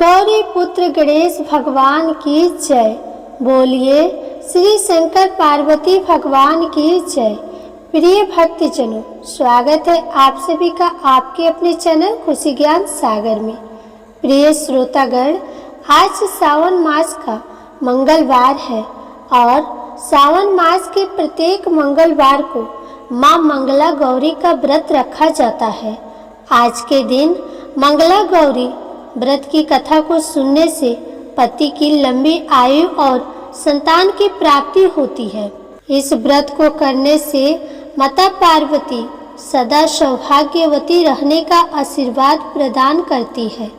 गौरी पुत्र गणेश भगवान की जय। बोलिए श्री शंकर पार्वती भगवान की जय। प्रिय भक्तजनों, स्वागत है आप सभी का आपके अपने चैनल खुशी ज्ञान सागर में। प्रिय श्रोतागण, आज सावन मास का मंगलवार है और सावन मास के प्रत्येक मंगलवार को माँ मंगला गौरी का व्रत रखा जाता है। आज के दिन मंगला गौरी व्रत की कथा को सुनने से पति की लंबी आयु और संतान की प्राप्ति होती है। इस व्रत को करने से माता पार्वती सदा सौभाग्यवती रहने का आशीर्वाद प्रदान करती है।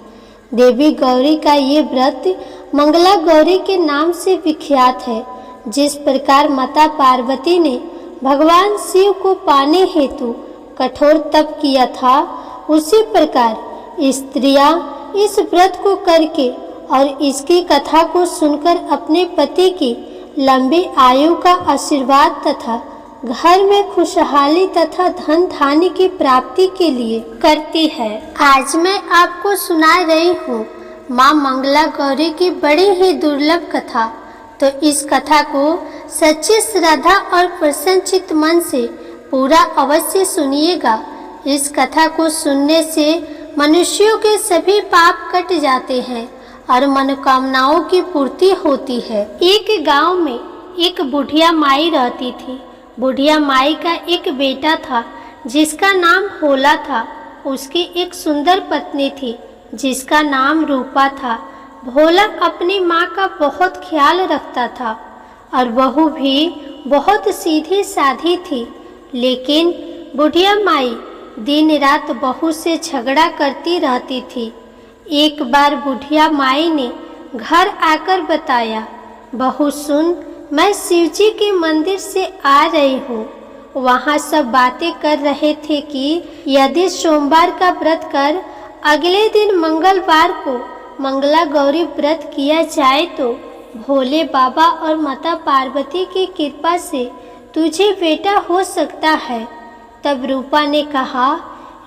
देवी गौरी का ये व्रत मंगला गौरी के नाम से विख्यात है। जिस प्रकार माता पार्वती ने भगवान शिव को पाने हेतु कठोर तप किया था, उसी प्रकार स्त्रियां इस व्रत को करके और इसकी कथा को सुनकर अपने पति की लंबी आयु का आशीर्वाद तथा घर में खुशहाली तथा धन धान्य की प्राप्ति के लिए करती है। आज मैं आपको सुना रही हूँ माँ मंगला गौरी की बड़ी ही दुर्लभ कथा। तो इस कथा को सच्ची श्रद्धा और प्रसन्नचित्त मन से पूरा अवश्य सुनिएगा। इस कथा को सुनने से मनुष्यों के सभी पाप कट जाते हैं और मनोकामनाओं की पूर्ति होती है। एक गांव में एक बुढ़िया माई रहती थी। बुढ़िया माई का एक बेटा था जिसका नाम भोला था। उसकी एक सुंदर पत्नी थी जिसका नाम रूपा था। भोला अपनी माँ का बहुत ख्याल रखता था और बहू भी बहुत सीधी साधी थी। लेकिन बुढ़िया माई दिन रात बहू से झगड़ा करती रहती थी। एक बार बुढ़िया माई ने घर आकर बताया, बहू सुन, मैं शिवजी के मंदिर से आ रही हूँ। वहाँ सब बातें कर रहे थे कि यदि सोमवार का व्रत कर अगले दिन मंगलवार को मंगला गौरी व्रत किया जाए तो भोले बाबा और माता पार्वती की कृपा से तुझे बेटा हो सकता है। तब रूपा ने कहा,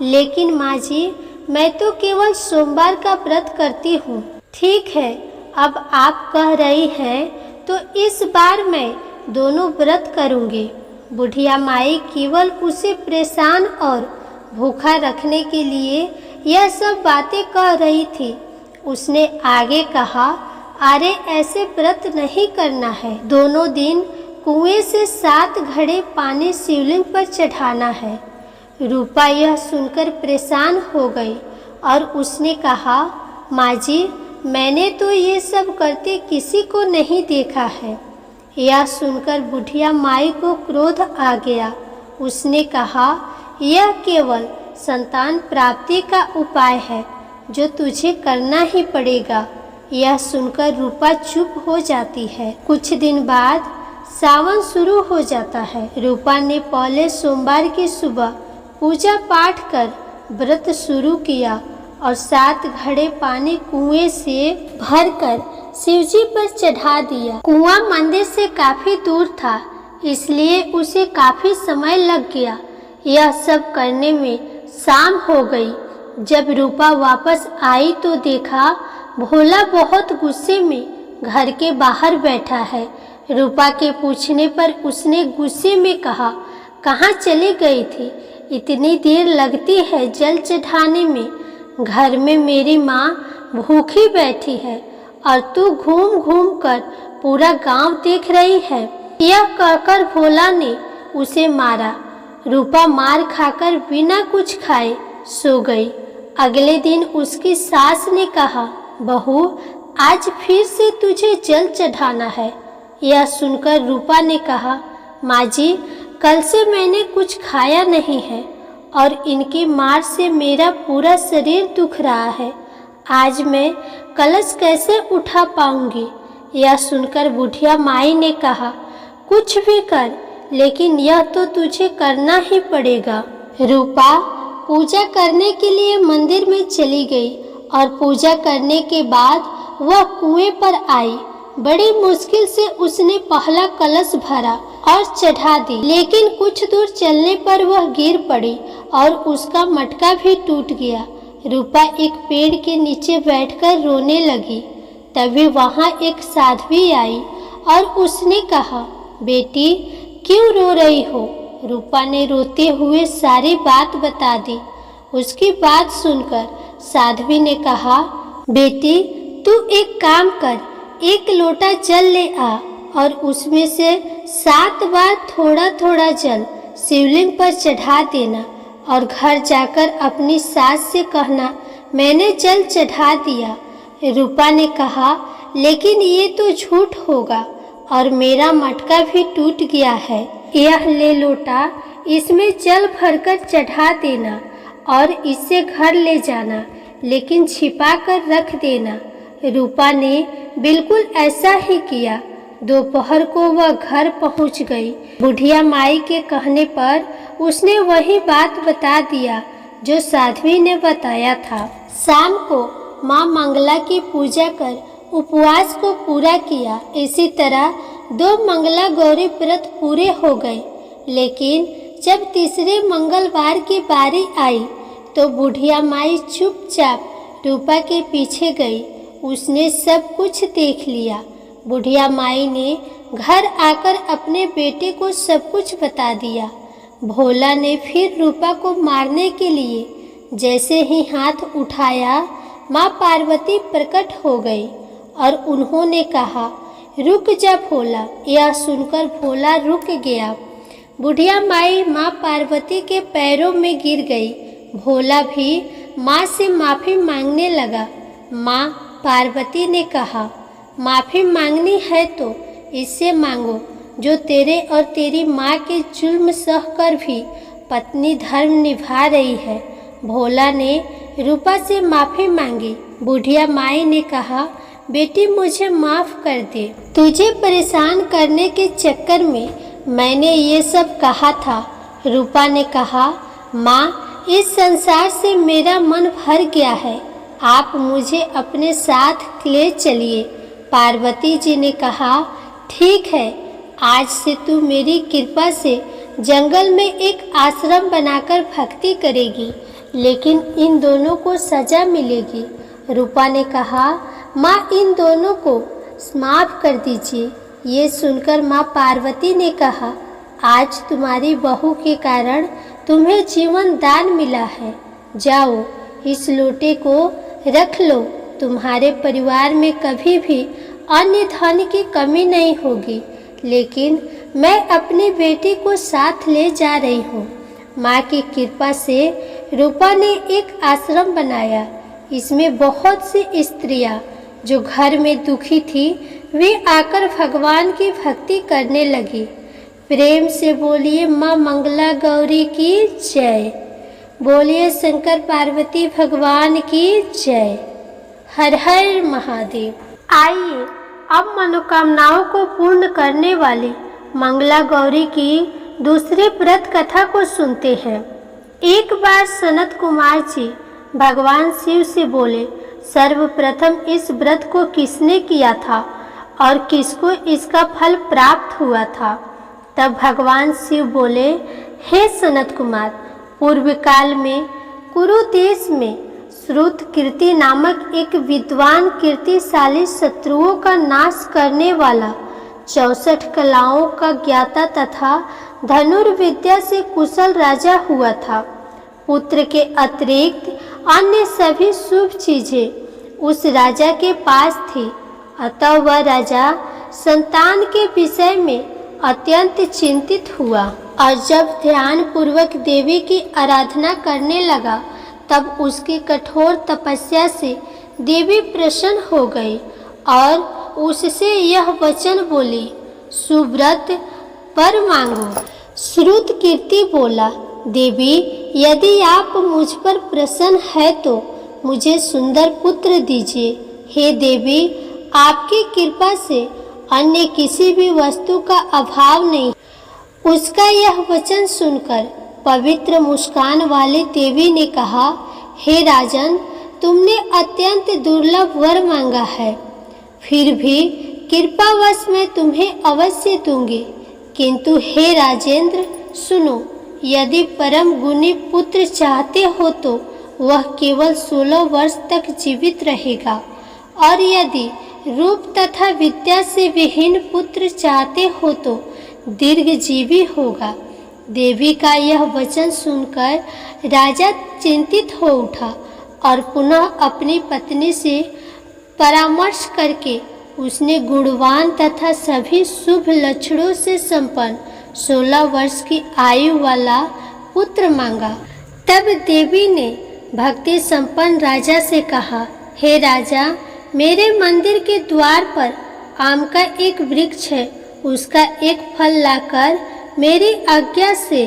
लेकिन माँ जी, मैं तो केवल सोमवार का व्रत करती हूँ। ठीक है, अब आप कह रही हैं तो इस बार मैं दोनों व्रत करूँगी। बुढ़िया माई केवल उसे परेशान और भूखा रखने के लिए यह सब बातें कह रही थी। उसने आगे कहा, अरे ऐसे व्रत नहीं करना है। दोनों दिन कुएं से 7 घड़े पानी शिवलिंग पर चढ़ाना है। रूपा यह सुनकर परेशान हो गई और उसने कहा, माँ जी, मैंने तो ये सब करते किसी को नहीं देखा है। यह सुनकर बुढ़िया माई को क्रोध आ गया। उसने कहा, यह केवल संतान प्राप्ति का उपाय है जो तुझे करना ही पड़ेगा। यह सुनकर रूपा चुप हो जाती है। कुछ दिन बाद सावन शुरू हो जाता है। रूपा ने पहले सोमवार की सुबह पूजा पाठ कर व्रत शुरू किया और 7 घड़े पानी कुएं से भरकर शिवजी पर चढ़ा दिया। कुआं मंदिर से काफी दूर था, इसलिए उसे काफी समय लग गया। यह सब करने में शाम हो गई। जब रूपा वापस आई तो देखा भोला बहुत गुस्से में घर के बाहर बैठा है। रूपा के पूछने पर उसने गुस्से में कहा, कहाँ चली गई थी? इतनी देर लगती है जल चढ़ाने में। घर में मेरी माँ भूखी बैठी है और तू घूम घूम कर पूरा गांव देख रही है। यह कहकर भोला ने उसे मारा। रूपा मार खाकर बिना कुछ खाए सो गई। अगले दिन उसकी सास ने कहा, बहू, आज फिर से तुझे जल चढ़ाना है। यह सुनकर रूपा ने कहा, माँ जी, कल से मैंने कुछ खाया नहीं है और इनकी मार से मेरा पूरा शरीर दुख रहा है। आज मैं कलश कैसे उठा पाऊंगी? यह सुनकर बुढ़िया माई ने कहा, कुछ भी कर, लेकिन यह तो तुझे करना ही पड़ेगा। रूपा पूजा करने के लिए मंदिर में चली गई और पूजा करने के बाद वह कुएं पर आई। बड़ी मुश्किल से उसने पहला कलश भरा और चढ़ा दी, लेकिन कुछ दूर चलने पर वह गिर पड़ी और उसका मटका भी टूट गया। रूपा एक पेड़ के नीचे बैठकर रोने लगी। तभी वहाँ एक साध्वी आई और उसने कहा, बेटी क्यों रो रही हो? रूपा ने रोते हुए सारी बात बता दी। उसकी बात सुनकर साध्वी ने कहा, बेटी तू एक काम कर, एक लोटा जल ले आ और उसमें से 7 बार थोड़ा थोड़ा जल शिवलिंग पर चढ़ा देना और घर जाकर अपनी सास से कहना, मैंने जल चढ़ा दिया। रूपा ने कहा, लेकिन ये तो झूठ होगा और मेरा मटका भी टूट गया है। यह ले लोटा, इसमें जल भरकर चढ़ा देना और इसे घर ले जाना, लेकिन छिपा कर रख देना। रूपा ने बिल्कुल ऐसा ही किया। दोपहर को वह घर पहुंच गई। बुढ़िया माई के कहने पर उसने वही बात बता दिया जो साध्वी ने बताया था। शाम को माँ मंगला की पूजा कर उपवास को पूरा किया। इसी तरह 2 मंगला गौरी व्रत पूरे हो गए। लेकिन जब तीसरे मंगलवार की बारी आई तो बुढ़िया माई चुपचाप रूपा के पीछे गई। उसने सब कुछ देख लिया। बुढ़िया माई ने घर आकर अपने बेटे को सब कुछ बता दिया। भोला ने फिर रूपा को मारने के लिए जैसे ही हाथ उठाया, माँ पार्वती प्रकट हो गई और उन्होंने कहा, रुक जा भोला। यह सुनकर भोला रुक गया। बुढ़िया माई माँ पार्वती के पैरों में गिर गई। भोला भी माँ से माफ़ी मांगने लगा। माँ पार्वती ने कहा, माफ़ी मांगनी है तो इससे मांगो जो तेरे और तेरी माँ के जुल्म सहकर भी पत्नी धर्म निभा रही है। भोला ने रूपा से माफ़ी मांगी। बुढ़िया माई ने कहा, बेटी मुझे माफ़ कर दे। तुझे परेशान करने के चक्कर में मैंने ये सब कहा था। रूपा ने कहा, माँ इस संसार से मेरा मन भर गया है, आप मुझे अपने साथ ले चलिए। पार्वती जी ने कहा, ठीक है, आज से तू मेरी कृपा से जंगल में एक आश्रम बनाकर भक्ति करेगी, लेकिन इन दोनों को सजा मिलेगी। रूपा ने कहा, माँ इन दोनों को माफ़ कर दीजिए। ये सुनकर माँ पार्वती ने कहा, आज तुम्हारी बहू के कारण तुम्हें जीवन दान मिला है। जाओ इस लोटे को रख लो। तुम्हारे परिवार में कभी भी अन्य धन की कमी नहीं होगी, लेकिन मैं अपनी बेटी को साथ ले जा रही हूँ। माँ की कृपा से रूपा ने एक आश्रम बनाया। इसमें बहुत सी स्त्रियाँ जो घर में दुखी थी, वे आकर भगवान की भक्ति करने लगी। प्रेम से बोलिए माँ मंगला गौरी की जय। बोलिए शंकर पार्वती भगवान की जय। हर हर महादेव। आइए अब मनोकामनाओं को पूर्ण करने वाली मंगला गौरी की दूसरी व्रत कथा को सुनते हैं। एक बार सनत कुमार जी भगवान शिव से बोले, सर्वप्रथम इस व्रत को किसने किया था और किसको इसका फल प्राप्त हुआ था? तब भगवान शिव बोले, हे सनत कुमार, पूर्व काल में कुरु देश में श्रुत कीर्ति नामक एक विद्वान कीर्तिशाली शत्रुओं का नाश करने वाला 64 कलाओं का ज्ञाता तथा धनुर्विद्या से कुशल राजा हुआ था। पुत्र के अतिरिक्त अन्य सभी शुभ चीजें उस राजा के पास थी। अतः वह राजा संतान के विषय में अत्यंत चिंतित हुआ और जब ध्यान पूर्वक देवी की आराधना करने लगा, तब उसकी कठोर तपस्या से देवी प्रसन्न हो गई और उससे यह वचन बोली, सुव्रत वर मांगो। श्रुत कीर्ति बोला, देवी यदि आप मुझ पर प्रसन्न है तो मुझे सुंदर पुत्र दीजिए। हे देवी, आपकी कृपा से अन्य किसी भी वस्तु का अभाव नहीं। उसका यह वचन सुनकर पवित्र मुस्कान वाली देवी ने कहा, हे राजन, तुमने अत्यंत दुर्लभ वर मांगा है, फिर भी कृपावश मैं तुम्हें अवश्य दूंगी। किंतु हे राजेंद्र सुनो, यदि परम गुणी पुत्र चाहते हो तो वह केवल 16 वर्ष तक जीवित रहेगा, और यदि रूप तथा विद्या से विहीन पुत्र चाहते हो तो दीर्घजीवी होगा। देवी का यह वचन सुनकर राजा चिंतित हो उठा और पुनः अपनी पत्नी से परामर्श करके उसने गुणवान तथा सभी शुभ लक्षणों से संपन्न 16 वर्ष की आयु वाला पुत्र मांगा। तब देवी ने भक्ति संपन्न राजा से कहा, हे राजा, मेरे मंदिर के द्वार पर आम का एक वृक्ष है, उसका एक फल लाकर मेरी आज्ञा से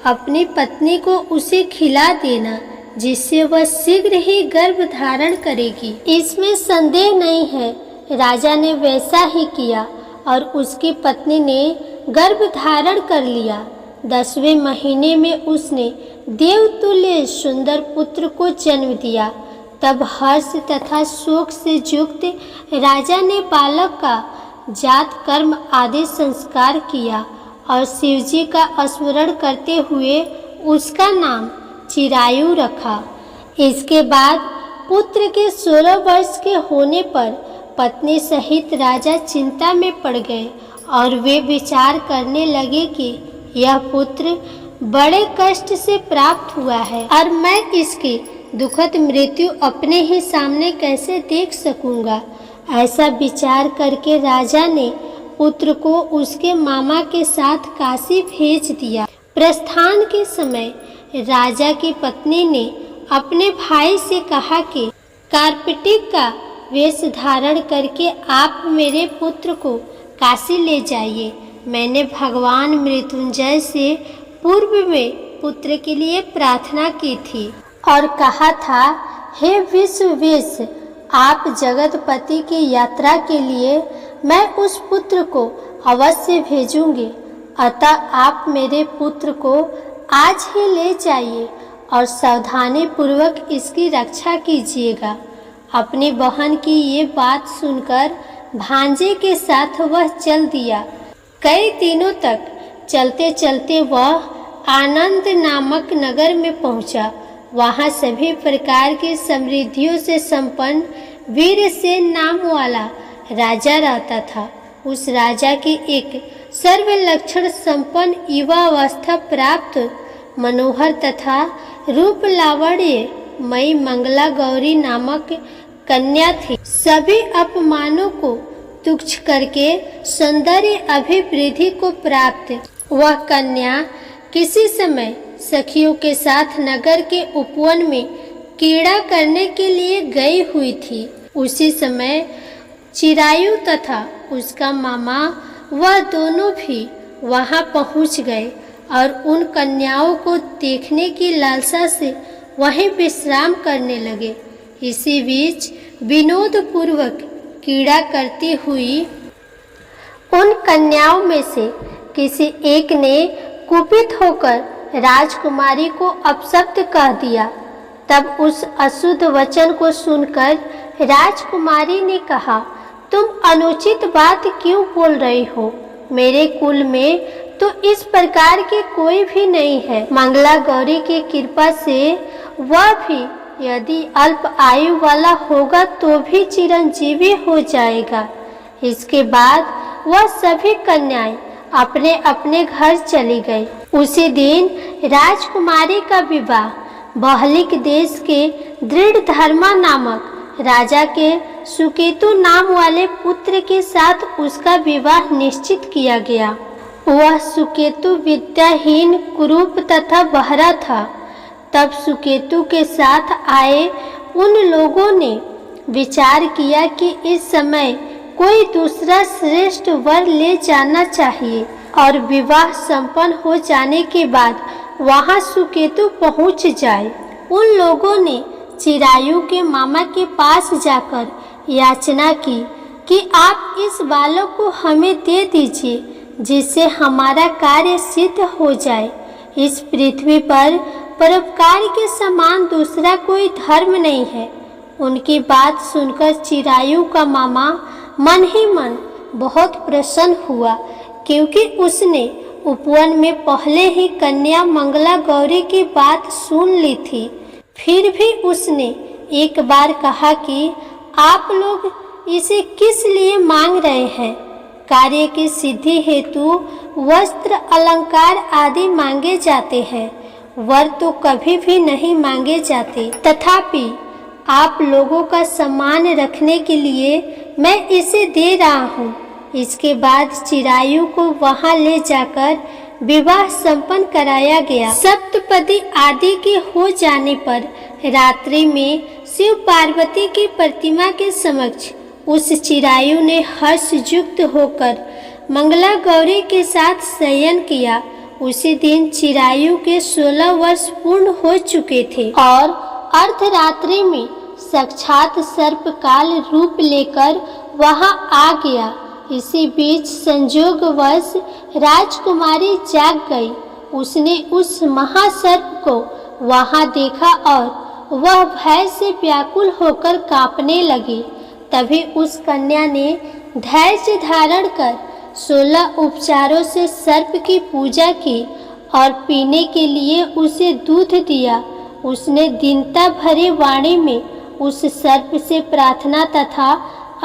अपनी पत्नी को उसे खिला देना, जिससे वह शीघ्र ही गर्भ धारण करेगी। इसमें संदेह नहीं है। राजा ने वैसा ही किया और उसकी पत्नी ने गर्भ धारण कर लिया। 10वें महीने में उसने देवतुल्य सुंदर पुत्र को जन्म दिया। तब हर्ष तथा शोक से युक्त राजा ने बालक का जात कर्म आदि संस्कार किया और शिवजी का स्मरण करते हुए उसका नाम चिरायु रखा। इसके बाद पुत्र के 16 वर्ष के होने पर पत्नी सहित राजा चिंता में पड़ गए और वे विचार करने लगे कि यह पुत्र बड़े कष्ट से प्राप्त हुआ है और मैं इसकी दुखद मृत्यु अपने ही सामने कैसे देख सकूंगा। ऐसा विचार करके राजा ने पुत्र को उसके मामा के साथ काशी भेज दिया। प्रस्थान के समय राजा की पत्नी ने अपने भाई से कहा कि कार्पेटिक का वेश धारण करके आप मेरे पुत्र को काशी ले जाइए। मैंने भगवान मृत्युंजय से पूर्व में पुत्र के लिए प्रार्थना की थी और कहा था, हे विश्ववेश, आप जगतपति की यात्रा के लिए मैं उस पुत्र को अवश्य भेजूंगी। अतः आप मेरे पुत्र को आज ही ले जाइए और सावधानी पूर्वक इसकी रक्षा कीजिएगा। अपनी बहन की ये बात सुनकर भांजे के साथ वह चल दिया। कई दिनों तक चलते चलते वह आनंद नामक नगर में पहुंचा। वहां सभी प्रकार की समृद्धियों से संपन्न वीरसेन नाम वाला राजा रहता था। उस राजा की एक सर्वलक्षण संपन्न युवावस्था प्राप्त मनोहर तथा रूप लावण्य मई मंगला गौरी नामक कन्या थी। सभी अपमानों को तुच्छ करके सौंदर्य अभिवृद्धि को प्राप्त वह कन्या किसी समय सखियों के साथ नगर के उपवन में क्रीड़ा करने के लिए गई हुई थी। उसी समय चिरायु तथा उसका मामा वह दोनों भी वहां पहुंच गए और उन कन्याओं को देखने की लालसा से वहीं विश्राम करने लगे। इसी बीच विनोद पूर्वक क्रीड़ा करती हुई उन कन्याओं में से किसी एक ने कुपित होकर राजकुमारी को अपशब्द कह दिया। तब उस अशुद्ध वचन को सुनकर राजकुमारी ने कहा, तुम अनुचित बात क्यों बोल रही हो? मेरे कुल में तो इस प्रकार के कोई भी नहीं है। मंगला गौरी की कृपा से वह भी यदि अल्प आयु वाला होगा तो भी चिरंजीवी हो जाएगा। इसके बाद वह सभी कन्याएं अपने अपने घर चली गई। उसी दिन राजकुमारी का विवाह बहलिक देश के दृढ़धर्मा नामक राजा के सुकेतु नाम वाले पुत्र के साथ उसका विवाह निश्चित किया गया। वह सुकेतु विद्याहीन, कुरूप तथा बहरा था। तब सुकेतु के साथ आए उन लोगों ने विचार किया कि इस समय कोई दूसरा श्रेष्ठ वर ले जाना चाहिए और विवाह संपन्न हो जाने के बाद वहां सुकेतु पहुंच जाए। उन लोगों ने चिरायु के मामा के पास जाकर याचना की कि आप इस बालक को हमें दे दीजिए, जिससे हमारा कार्य सिद्ध हो जाए। इस पृथ्वी पर परोपकार के समान दूसरा कोई धर्म नहीं है। उनकी बात सुनकर चिरायु का मामा मन ही मन बहुत प्रसन्न हुआ, क्योंकि उसने उपवन में पहले ही कन्या मंगला गौरी की बात सुन ली थी। फिर भी उसने एक बार कहा कि आप लोग इसे किस लिए मांग रहे हैं? कार्य की सिद्धि हेतु वस्त्र, अलंकार आदि मांगे जाते हैं, वर तो कभी भी नहीं मांगे जाते। तथापि आप लोगों का सम्मान रखने के लिए मैं इसे दे रहा हूँ। इसके बाद चिरायु को वहां ले जाकर विवाह संपन्न कराया गया। सप्तपदी आदि के हो जाने पर रात्रि में शिव पार्वती की प्रतिमा के समक्ष उस चिरायु ने हर्षयुक्त होकर मंगला गौरी के साथ शयन किया। उसी दिन चिरायु के 16 वर्ष पूर्ण हो चुके थे और अर्धरात्रि में साक्षात सर्पकाल रूप लेकर वहां आ गया। इसी बीच संजोगवश राजकुमारी जाग गई। उसने उस महासर्प को वहां देखा और वह भय से व्याकुल होकर कांपने लगी। तभी उस कन्या ने धैर्य धारण कर 16 उपचारों से सर्प की पूजा की और पीने के लिए उसे दूध दिया। उसने दीनता भरी वाणी में उस सर्प से प्रार्थना तथा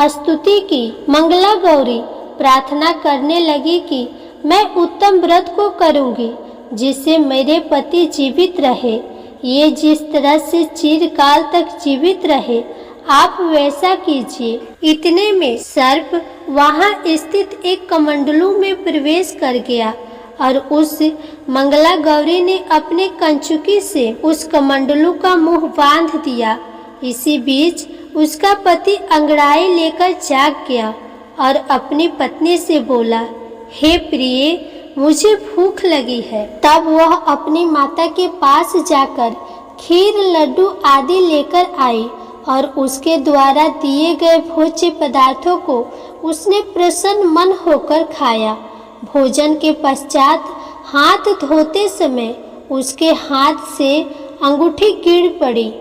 स्तुति की। मंगला गौरी प्रार्थना करने लगी कि मैं उत्तम व्रत को करूंगी जिससे मेरे पति जीवित रहे। ये जिस तरह से चिरकाल तक जीवित रहे, आप वैसा कीजिए। इतने में सर्प वहां स्थित एक कमंडलू में प्रवेश कर गया और उस मंगला गौरी ने अपने कंचुकी से उस कमंडलू का मुंह बांध दिया। इसी बीच उसका पति अंगड़ाई लेकर जाग गया और अपनी पत्नी से बोला, हे प्रिय, मुझे भूख लगी है। तब वह अपनी माता के पास जाकर खीर, लड्डू आदि लेकर आई और उसके द्वारा दिए गए भोज्य पदार्थों को उसने प्रसन्न मन होकर खाया। भोजन के पश्चात हाथ धोते समय उसके हाथ से अंगूठी गिर पड़ी।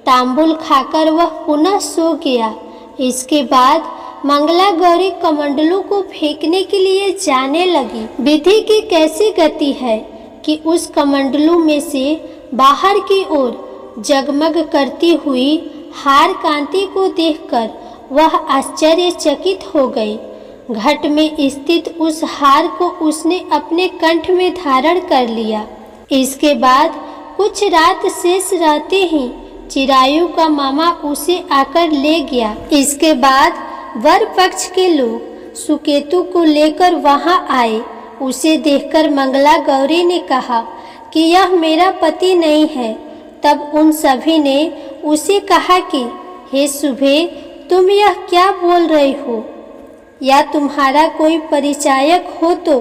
तांबुल खाकर वह पुनः सो गया। इसके बाद मंगला गौरी कमंडलू को फेंकने के लिए जाने लगी। विधि की कैसी गति है कि उस कमंडलू में से बाहर की ओर जगमग करती हुई हार कांति को देखकर वह आश्चर्यचकित हो गई। घट में स्थित उस हार को उसने अपने कंठ में धारण कर लिया। इसके बाद कुछ रात शेष रहते ही चिरायु का मामा उसे आकर ले गया। इसके बाद वर पक्ष के लोग सुकेतु को लेकर वहां आए। उसे देखकर मंगला गौरी ने कहा कि यह मेरा पति नहीं है। तब उन सभी ने उसे कहा कि हे शुभे, तुम यह क्या बोल रही हो? या तुम्हारा कोई परिचायक हो तो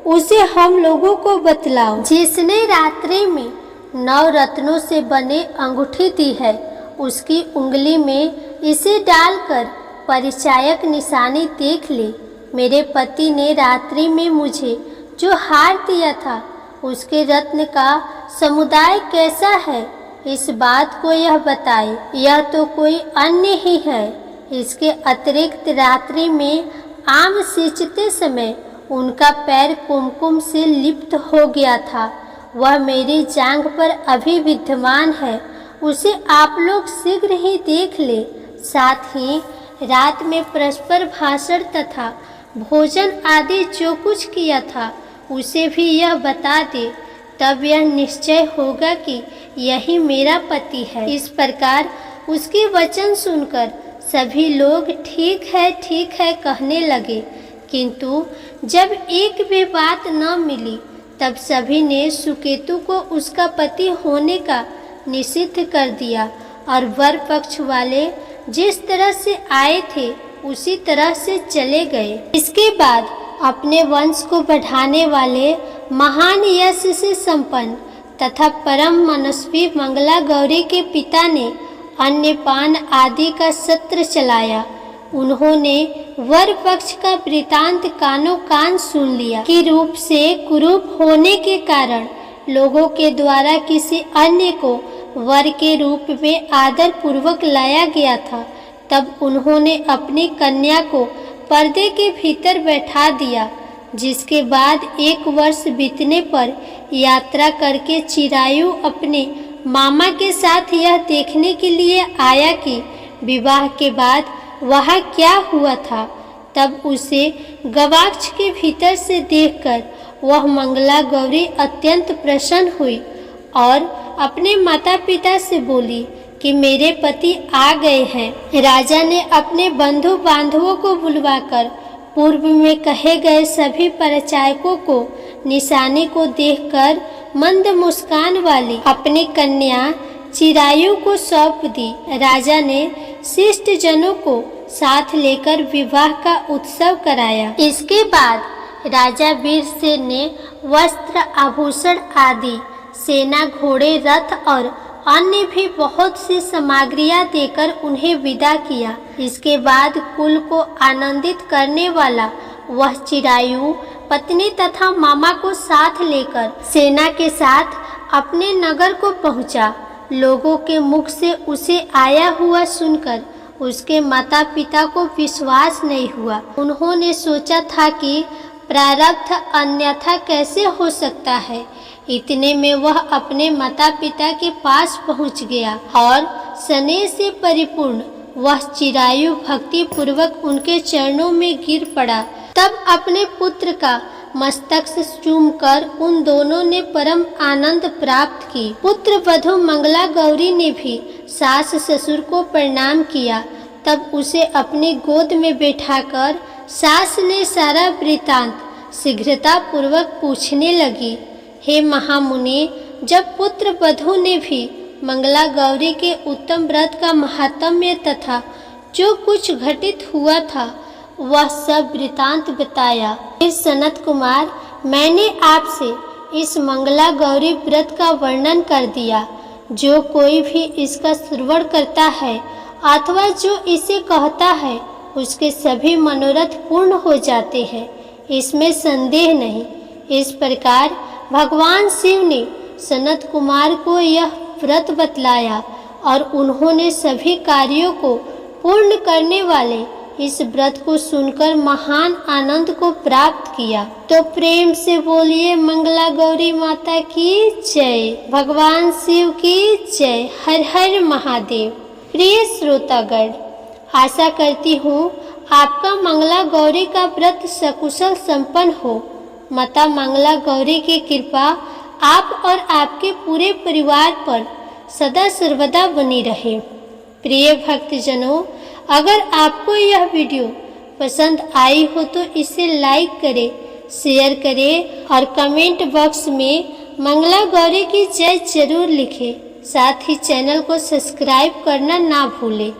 उसे हम लोगों को बतलाओ। जिसने रात्रि में 9 रत्नों से बने अंगूठी दी है, उसकी उंगली में इसे डालकर परिचायक निशानी देख ले। मेरे पति ने रात्रि में मुझे जो हार दिया था, उसके रत्न का समुदाय कैसा है, इस बात को यह बताए। यह तो कोई अन्य ही है। इसके अतिरिक्त रात्रि में आम सींचते समय उनका पैर कुमकुम से लिप्त हो गया था। वह मेरी जांघ पर अभी विद्यमान है। उसे आप लोग शीघ्र ही देख ले। साथ ही रात में परस्पर भाषण तथा भोजन आदि जो कुछ किया था उसे भी यह बता दे। तब यह निश्चय होगा कि यही मेरा पति है। इस प्रकार उसके वचन सुनकर सभी लोग ठीक है कहने लगे। किंतु जब एक भी बात न मिली तब सभी ने सुकेतु को उसका पति होने का निषिद्ध कर दिया और वर पक्ष वाले जिस तरह से आए थे उसी तरह से चले गए। इसके बाद अपने वंश को बढ़ाने वाले महान यश से संपन्न तथा परम मनस्वी मंगला गौरी के पिता ने अन्नपान आदि का सत्र चलाया। उन्होंने वर पक्ष का वृतांत कानों कान सुन लिया कि रूप से कुरूप होने के कारण लोगों के द्वारा किसी अन्य को वर के रूप में आदर पूर्वक लाया गया था। तब उन्होंने अपनी कन्या को पर्दे के भीतर बैठा दिया, जिसके बाद 1 वर्ष बीतने पर यात्रा करके चिरायु अपने मामा के साथ यह देखने के लिए आया कि विवाह के बाद वहाँ क्या हुआ था। तब उसे गवाक्ष के भीतर से देखकर वह मंगला गौरी अत्यंत प्रसन्न हुई और अपने माता पिता से बोली कि मेरे पति आ गए हैं। राजा ने अपने बंधु बांधवों को बुलवाकर पूर्व में कहे गए सभी परिचायकों को निशाने को देखकर मंद मुस्कान वाली अपनी कन्या चिरायु को सौंप दी। राजा ने शिष्ट जनों को साथ लेकर विवाह का उत्सव कराया। इसके बाद राजा वीरसेन ने वस्त्र आभूषण आदि सेना घोड़े रथ और अन्य भी बहुत सी सामग्रियां देकर उन्हें विदा किया। इसके बाद कुल को आनंदित करने वाला वह चिरायु पत्नी तथा मामा को साथ लेकर सेना के साथ अपने नगर को पहुंचा। लोगों के मुख से उसे आया हुआ सुनकर उसके माता पिता को विश्वास नहीं हुआ। उन्होंने सोचा था कि प्रारब्ध अन्यथा कैसे हो सकता है। इतने में वह अपने माता पिता के पास पहुंच गया और स्नेह से परिपूर्ण वह चिरायु भक्ति पूर्वक उनके चरणों में गिर पड़ा। तब अपने पुत्र का मस्तक से चूमकर उन दोनों ने परम आनंद प्राप्त की। पुत्र वधू मंगला गौरी ने भी सास ससुर को प्रणाम किया। तब उसे अपनी गोद में बैठाकर सास ने सारा वृतांत शीघ्रता पूर्वक पूछने लगी। हे महामुनि, जब पुत्र वधू ने भी मंगला गौरी के उत्तम व्रत का महात्म्य तथा जो कुछ घटित हुआ था वह सब वृतांत बताया। फिर सनत कुमार, मैंने आपसे इस मंगला गौरी व्रत का वर्णन कर दिया। जो कोई भी इसका श्रवण करता है अथवा जो इसे कहता है उसके सभी मनोरथ पूर्ण हो जाते हैं, इसमें संदेह नहीं। इस प्रकार भगवान शिव ने सनत कुमार को यह व्रत बतलाया और उन्होंने सभी कार्यों को पूर्ण करने वाले इस व्रत को सुनकर महान आनंद को प्राप्त किया। तो प्रेम से बोलिए मंगला गौरी माता की जय, भगवान शिव की जय। हर हर महादेव। प्रिय श्रोतागण, आशा करती हूँ आपका मंगला गौरी का व्रत सकुशल संपन्न हो। माता मंगला गौरी की कृपा आप और आपके पूरे परिवार पर सदा सर्वदा बनी रहे। प्रिय भक्तजनों, अगर आपको यह वीडियो पसंद आई हो तो इसे लाइक करें, शेयर करें और कमेंट बॉक्स में मंगला गौरी की जय जरूर लिखें। साथ ही चैनल को सब्सक्राइब करना ना भूलें।